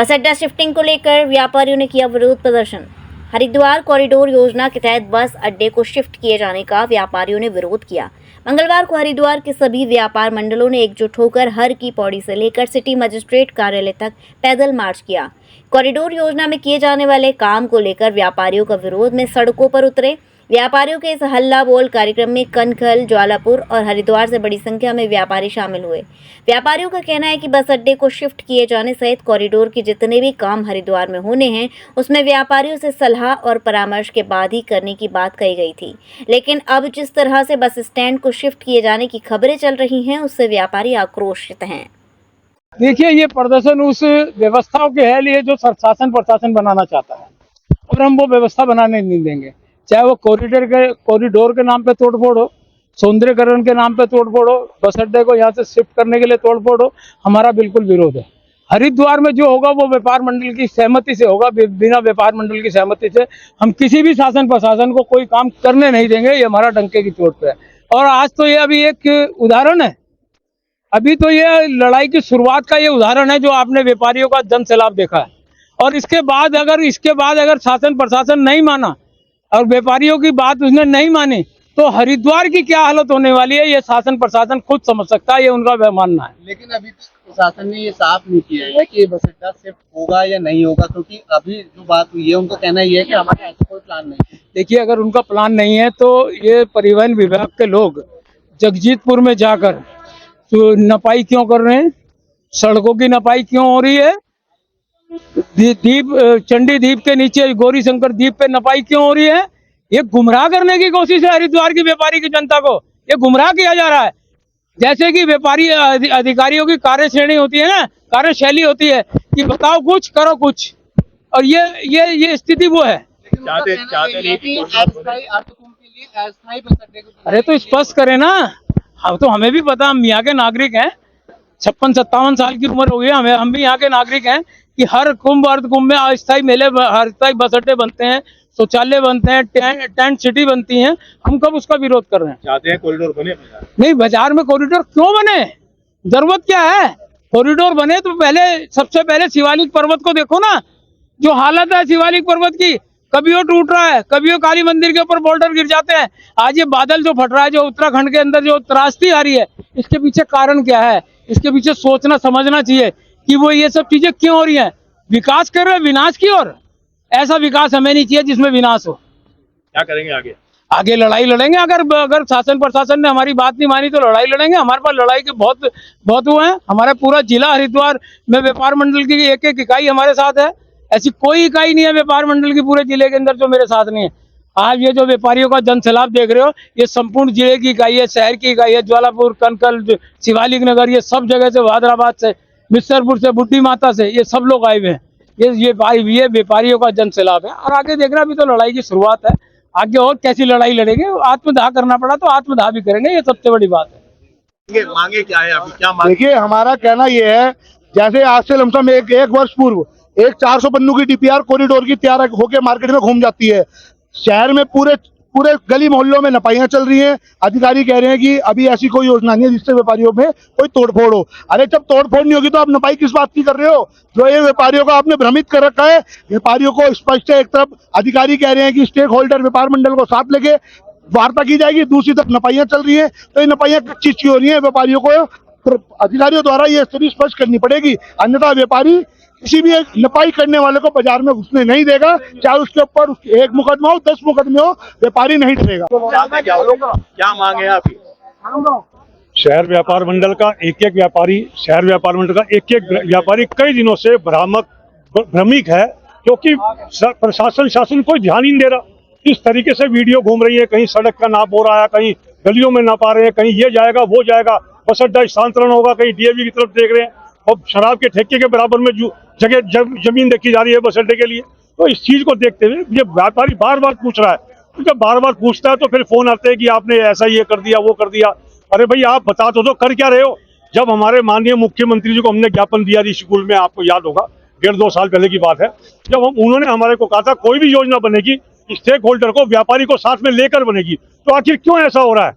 बस अड्डा शिफ्टिंग को लेकर व्यापारियों ने किया विरोध प्रदर्शन। हरिद्वार कॉरिडोर योजना के तहत बस अड्डे को शिफ्ट किए जाने का व्यापारियों ने विरोध किया। मंगलवार को हरिद्वार के सभी व्यापार मंडलों ने एकजुट होकर हर की पौड़ी से लेकर सिटी मजिस्ट्रेट कार्यालय तक पैदल मार्च किया। कॉरिडोर योजना में किए जाने वाले काम को लेकर व्यापारियों का विरोध में सड़कों पर उतरे। व्यापारियों के इस हल्ला बोल कार्यक्रम में कनखल, ज्वालापुर और हरिद्वार से बड़ी संख्या में व्यापारी शामिल हुए। व्यापारियों का कहना है कि बस अड्डे को शिफ्ट किए जाने सहित कॉरिडोर के जितने भी काम हरिद्वार में होने हैं उसमें व्यापारियों से सलाह और परामर्श के बाद ही करने की बात कही गई थी, लेकिन अब जिस तरह से बस स्टैंड को शिफ्ट किए जाने की खबरें चल रही हैं उससे व्यापारी आक्रोशित हैं। देखिए, ये प्रदर्शन उस व्यवस्थाओं के है लिए जो शासन प्रशासन बनाना चाहता है और हम वो व्यवस्था बनाने नहीं देंगे। चाहे वो कॉरिडोर के नाम पे तोड़फोड़ हो, सौंदर्यकरण के नाम पे तोड़फोड़ हो, बस अड्डे को यहाँ से शिफ्ट करने के लिए तोड़फोड़ हो, हमारा बिल्कुल विरोध है। हरिद्वार में जो होगा वो व्यापार मंडल की सहमति से होगा। बिना व्यापार मंडल की सहमति से हम किसी भी शासन प्रशासन को कोई काम करने नहीं देंगे। ये हमारा डंके की चोट पे है। और आज तो ये अभी एक उदाहरण है, अभी तो ये लड़ाई की शुरुआत का ये उदाहरण है जो आपने व्यापारियों का जन सैलाब देखा है। और इसके बाद अगर शासन प्रशासन नहीं माना और व्यापारियों की बात उसने नहीं मानी तो हरिद्वार की क्या हालत होने वाली है ये शासन प्रशासन खुद समझ सकता है। ये उनका मानना है। लेकिन अभी तक प्रशासन ने ये साफ नहीं किया है कि ये बस अड्डा शिफ्ट होगा या नहीं होगा, क्योंकि अभी जो बात हुई है उनका कहना ये है कि हमारा ऐसा कोई प्लान नहीं है। देखिए, अगर उनका प्लान नहीं है तो ये परिवहन विभाग के लोग जगजीतपुर में जाकर तो नपाई क्यों कर रहे हैं, सड़कों की नपाई क्यों हो रही है, चंडी द्वीप के नीचे गौरी शंकर द्वीप पे नपाई क्यों हो रही है, ये गुमराह करने की कोशिश है। हरिद्वार की व्यापारी की जनता को ये गुमराह किया जा रहा है। जैसे कि व्यापारी अधिकारियों की कार्यश्रेणी होती है ना, कार्यशैली होती है कि बताओ कुछ करो कुछ, और ये स्थिति वो है। अरे तो स्पष्ट करे ना, हम तो हमें भी पता, हम यहाँ के नागरिक हैं, 56-57 साल की उम्र हो गई हमें, हम भी यहाँ के नागरिक हैं कि हर कुंभ अर्ध कुंभ में अस्थायी मेले, अस्थायी बस अड्डे बनते हैं, शौचालय बनते हैं, टेंट सिटी बनती हैं। हम कब उसका विरोध कर रहे हैं? चाहते हैं कॉरिडोर बने। नहीं, बाजार में कॉरिडोर क्यों बने? जरूरत क्या है? कॉरिडोर बने तो सबसे पहले शिवालिक पर्वत को देखो ना, जो हालत है शिवालिक पर्वत की। कभी वो टूट रहा है, कभी वो काली मंदिर के ऊपर बोल्डर गिर जाते हैं। आज ये बादल जो फट रहा है, जो उत्तराखंड के अंदर जो त्रासदी आ रही है, इसके पीछे कारण क्या है? इसके पीछे सोचना समझना चाहिए कि वो ये सब चीजें क्यों हो रही हैं। विकास कर रहे हैं विनाश की ओर। ऐसा विकास हमें नहीं चाहिए जिसमें विनाश हो। क्या करेंगे आगे? आगे लड़ाई लड़ेंगे। अगर शासन प्रशासन ने हमारी बात नहीं मानी तो लड़ाई लड़ेंगे। हमारे पास लड़ाई के बहुत हुए हैं। हमारा पूरा जिला हरिद्वार में व्यापार मंडल की एक इकाई हमारे साथ है। ऐसी कोई इकाई नहीं है व्यापार मंडल की पूरे जिले के अंदर जो मेरे साथ नहीं है। आज ये जो व्यापारियों का जन सैलाब देख रहे हो, ये संपूर्ण जिले की इकाई है, शहर की इकाई है। ज्वालापुर, कनकल, शिवालिक नगर, ये सब जगह से, हैदराबाद से, मिसरपुर से, बुड्ढी माता से, ये सब लोग आए हुए हैं। ये व्यापारियों का जन सैलाब है। और आगे देख रहे अभी तो लड़ाई की शुरुआत है। आगे और कैसी लड़ाई लड़ेंगे? आत्मदाह करना पड़ा तो आत्मदाह भी करेंगे। ये सबसे बड़ी बात है। मांगे क्या है अभी? क्या मांगे? देखिए, हमारा कहना ये है, जैसे आज से लमसम एक वर्ष पूर्व एक 400 पन्नों की डीपीआर कॉरिडोर की तैयार होकर मार्केट में घूम जाती है। शहर में पूरे गली मोहल्लों में नपाइयां चल रही हैं। अधिकारी कह रहे हैं कि अभी ऐसी कोई योजना नहीं है जिससे व्यापारियों में कोई तोड़फोड़ हो। अरे जब तोड़फोड़ नहीं होगी तो आप नपाई किस बात की कर रहे हो? जो ये व्यापारियों को आपने भ्रमित कर रखा है। व्यापारियों को स्पष्ट है, एक तरफ अधिकारी कह रहे हैं कि स्टेक होल्डर व्यापार मंडल को साथ लेके वार्ता की जाएगी, दूसरी तरफ नपाइयां चल रही है। तो ये नपाइयां किस चीज की हो रही है? व्यापारियों को अधिकारियों द्वारा ये स्थिति स्पष्ट करनी पड़ेगी, अन्यथा व्यापारी किसी भी एक नपाई करने वाले को बाजार में घुसने नहीं देगा। चाहे उसके ऊपर एक मुकदमा हो, 10 मुकदमे हो, व्यापारी नहीं डरेगा। क्या मांगे अभी? शहर व्यापार मंडल का एक व्यापारी, शहर व्यापार मंडल का एक व्यापारी कई दिनों से भ्रमिक है, क्योंकि प्रशासन शासन कोई ध्यान ही नहीं दे रहा। इस तरीके से वीडियो घूम रही है, कहीं सड़क का नाप हो रहा है, कहीं गलियों में नापा रहे हैं, कहीं ये जाएगा वो जाएगा, बस अड्डा स्थानांतरण होगा, कहीं डीएवी की तरफ देख रहे हैं, और शराब के ठेके के बराबर में जगह जमीन देखी जा रही है बस अड्डे के लिए। तो इस चीज को देखते हुए ये व्यापारी बार बार पूछ रहा है। तो जब बार बार पूछता है तो फिर फोन आते हैं कि आपने ऐसा ये कर दिया, वो कर दिया। अरे भाई, आप बता तो दो, कर क्या रहे हो? जब हमारे माननीय मुख्यमंत्री जी को हमने ज्ञापन दिया ऋषिकुल में, आपको याद होगा, 1.5-2 साल पहले की बात है, जब उन्होंने हमारे को कहा था कोई भी योजना बनेगी स्टेक होल्डर को, व्यापारी को साथ में लेकर बनेगी। तो आखिर क्यों ऐसा हो रहा है?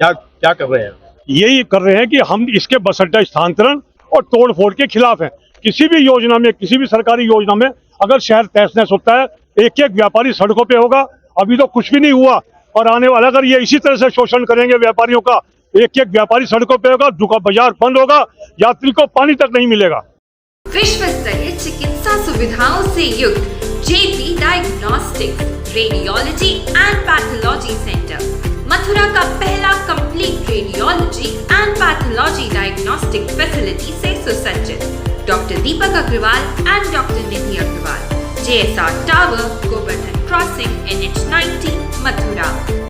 क्या कर रहे हैं? यही कर रहे हैं कि हम इसके बस अड्डा स्थानांतरण और तोड़ फोड़ के खिलाफ हैं। किसी भी योजना में, किसी भी सरकारी योजना में अगर शहर तहस नहस होता है, एक एक व्यापारी सड़कों पे होगा। अभी तो कुछ भी नहीं हुआ और आने वाला अगर ये इसी तरह से शोषण करेंगे व्यापारियों का, एक एक व्यापारी सड़कों पे होगा, दुकान बाजार बंद होगा, यात्री को पानी तक नहीं मिलेगा। विश्व स्तरीय चिकित्सा सुविधाओं से युक्त JP diagnostics radiology and pathology centre, Mathura का पहला complete radiology and pathology diagnostic facility से सुसज्जित। Doctor Deepak Agarwal and doctor Nidhi Agarwal, JSR tower, Govardhan crossing, NH90, Mathura.